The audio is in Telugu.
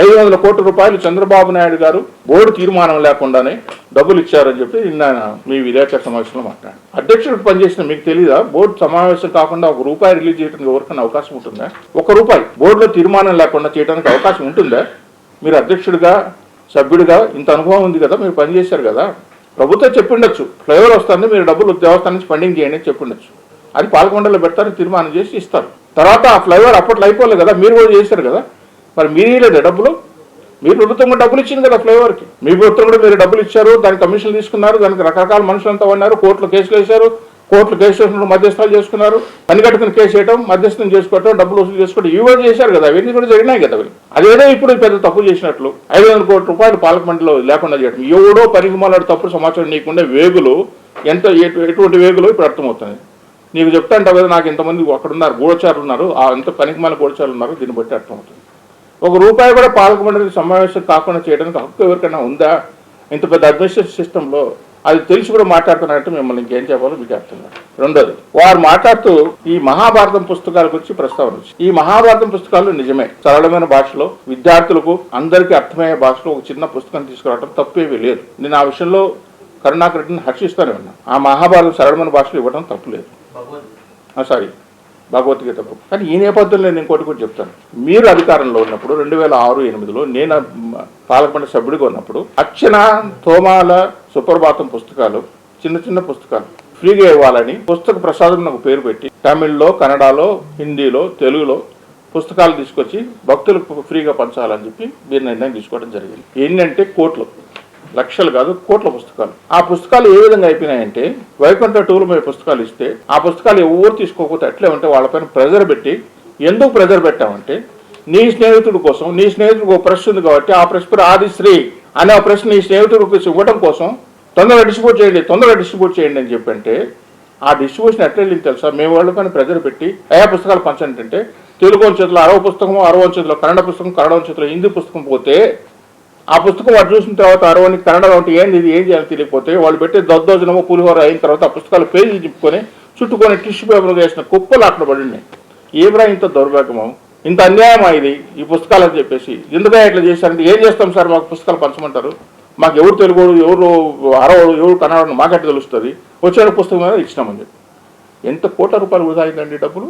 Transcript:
500 కోట్ల రూపాయలు చంద్రబాబు నాయుడు గారు బోర్డు తీర్మానం లేకుండానే డబ్బులు ఇచ్చారని చెప్పి నిన్న మీ విలేకరుల సమావేశంలో మాట్లాడారు. అధ్యక్షుడు పనిచేసిన మీకు తెలీదా? బోర్డు సమావేశం కాకుండా ₹1 రిలీజ్ చేయడానికి ఎవరికైనా అవకాశం ఉంటుందా? ₹1 బోర్డులో తీర్మానం లేకుండా చేయడానికి అవకాశం ఉంటుందా? మీరు అధ్యక్షుడిగా సభ్యుడిగా ఇంత అనుభవం ఉంది కదా, మీరు పనిచేశారు కదా, ప్రభుత్వం చెప్పిండొచ్చు ఫ్లైఓవర్ వస్తుంది, మీరు డబ్బులు దేవస్థానం నుంచి ఫండింగ్ చేయండి అని చెప్పిండొచ్చు. అది పాలకొండలో పెడతారు, తీర్మానం చేసి ఇస్తారు. తర్వాత ఆ ఫ్లైఓవర్ అప్పట్లో అయిపోలేదు కదా, మీరు కూడా చేశారు కదా, మరి మీరు ఇవ్వలేదా డబ్బులు? మీరు ప్రభుత్వం కూడా డబ్బులు ఇచ్చింది కదా ఫ్లైఓవర్కి. మీ ప్రభుత్వం కూడా మీరు డబ్బులు ఇచ్చారు, దానికి కమిషన్లు తీసుకున్నారు, దానికి రకరకాల మనుషులంతా ఉన్నారు, కోర్టులో కేసులు వేశారు, కోర్టులు కేసు వేసినప్పుడు మధ్యస్థాలు చేసుకున్నారు, పని కట్టుకుని కేసు వేయడం, మధ్యస్థం చేసుకోవటం, డబ్బులు వసూలు చేసుకోవడం, ఇవి కూడా చేశారు కదా, అవన్నీ కూడా జరిగినాయి కదా. అదేదో ఇప్పుడు పెద్ద తప్పు చేసినట్లు 500 కోట్ల రూపాయలు పార్లమెంట్లో లేకుండా చేయడం, ఎవడో పరిగమాలాడు తప్పుడు సమాచారం నీకుండే వేగులు ఎటువంటి వేగులు ఇప్పుడు అర్థమవుతుంది. నీకు చెప్తా అంటావు కదా, నాకు ఇంతమంది అక్కడున్నారు గూఢచారులు ఉన్నారు, ఎంత పనికిమాల గూఢచారులు ఉన్నారు, దీన్ని బట్టి అర్థమవుతుంది. ₹1 కూడా పాలకమండలి సమావేశం కాకుండా చేయడానికి హక్కు ఎవరికైనా ఉందా ఇంత పెద్ద అడ్మినిస్ట్రేషన్ సిస్టంలో? అది తెలిసి కూడా మాట్లాడుతున్నారంటే మిమ్మల్ని ఇంకేం చెప్పాలో మీకు అర్థం కాదు. రెండోది, వారు మాట్లాడుతూ ఈ మహాభారతం పుస్తకాల గురించి ప్రస్తావన వచ్చింది. ఈ మహాభారతం పుస్తకాలు నిజమే సరళమైన భాషలో విద్యార్థులకు అందరికీ అర్థమయ్యే భాషలో ఒక చిన్న పుస్తకం తీసుకురావడం తప్పేమీ లేదు. నేను ఆ విషయంలో కరుణాకర్ రెడ్డిని హర్షిస్తూనే ఉన్నాను. ఆ మహాభారతం సరళమైన భాషలో ఇవ్వడం తప్పులేదు. భగవద్గీత బుక్. కానీ ఈ నేపథ్యంలో నేను ఇంకోటి కూడా చెప్తాను. మీరు అధికారంలో ఉన్నప్పుడు 2006-08లో నేను పాలకమండలి సభ్యుడిగా ఉన్నప్పుడు అర్చన, తోమాల, సుప్రభాతం పుస్తకాలు, చిన్న చిన్న పుస్తకాలు ఫ్రీగా ఇవ్వాలని పుస్తక ప్రసాదం నాకు పేరు పెట్టి తమిళ్లో, కన్నడలో, హిందీలో, తెలుగులో పుస్తకాలు తీసుకొచ్చి భక్తులకు ఫ్రీగా పంచాలని చెప్పి మీరు నిర్ణయం తీసుకోవడం జరిగింది. ఏంటంటే కోట్లు, లక్షలు కాదు కోట్ల పుస్తకాలు. ఆ పుస్తకాలు ఏ విధంగా అయిపోయినాయంటే వైకుంఠ టూర్ మీద పుస్తకాలు ఇస్తే ఆ పుస్తకాలు ఎవరు తీసుకోకపోతే అట్లే ఉంటే వాళ్ళపైన ప్రెజర్ పెట్టి, ఎందుకు ప్రెజర్ పెట్టామంటే నీ స్నేహితుడి కోసం, నీ స్నేహితుడికి ఒక ప్రెస్ ఉంది కాబట్టి ఆ ప్రెస్ పేరు ఆదిశ్రీ అనే ఆ ప్రెస్ నీ స్నేహితుడికి ఇవ్వడం కోసం తొందరగా డిస్ట్రిబ్యూట్ చేయండి అని చెప్పంటే ఆ డిస్ట్రిబ్యూషన్ ఎట్లా వెళ్ళింది తెలుసా? మేము వాళ్ళపైన ప్రెజర్ పెట్టి అయా పుస్తకాలు పంచండి అంటే తెలుగు చేతిలో 60 పుస్తకము, 60 చేతిలో కన్నడ పుస్తకం, కన్నడ చేతిలో హిందీ పుస్తకం పోతే ఆ పుస్తకం వాడు చూసిన తర్వాత 60 కన్నడలో ఉంటే ఏంది ఇది, ఏం చేయాలి తెలియకపోతే వాళ్ళు పెట్టే దద్దోజనమో పులిహోర అయిన తర్వాత ఆ పుస్తకాలు పేజీలు చెప్పుకొని చుట్టుకొని టిష్యూ పేపర్ వేసిన కుప్పలు అక్కడ పడినాయి. ఏమిరా ఇంత దౌర్భాగ్యమో, ఇంత అన్యాయమా ఇది ఈ పుస్తకాలు అని చెప్పేసి. ఎందుకంటే ఇట్లా చేశారంటే ఏం చేస్తాం సార్, మాకు పుస్తకాలు పంచమంటారు, మాకు ఎవరు తెలుగు, ఎవరు అరవడు, ఎవరు కన్నడ మాకెట్లా తెలుస్తుంది, వచ్చే పుస్తకం మీద ఇచ్చినామని చెప్పి. ఎంత కోట్ల రూపాయలు వృధా అయిందండి డబ్బులు.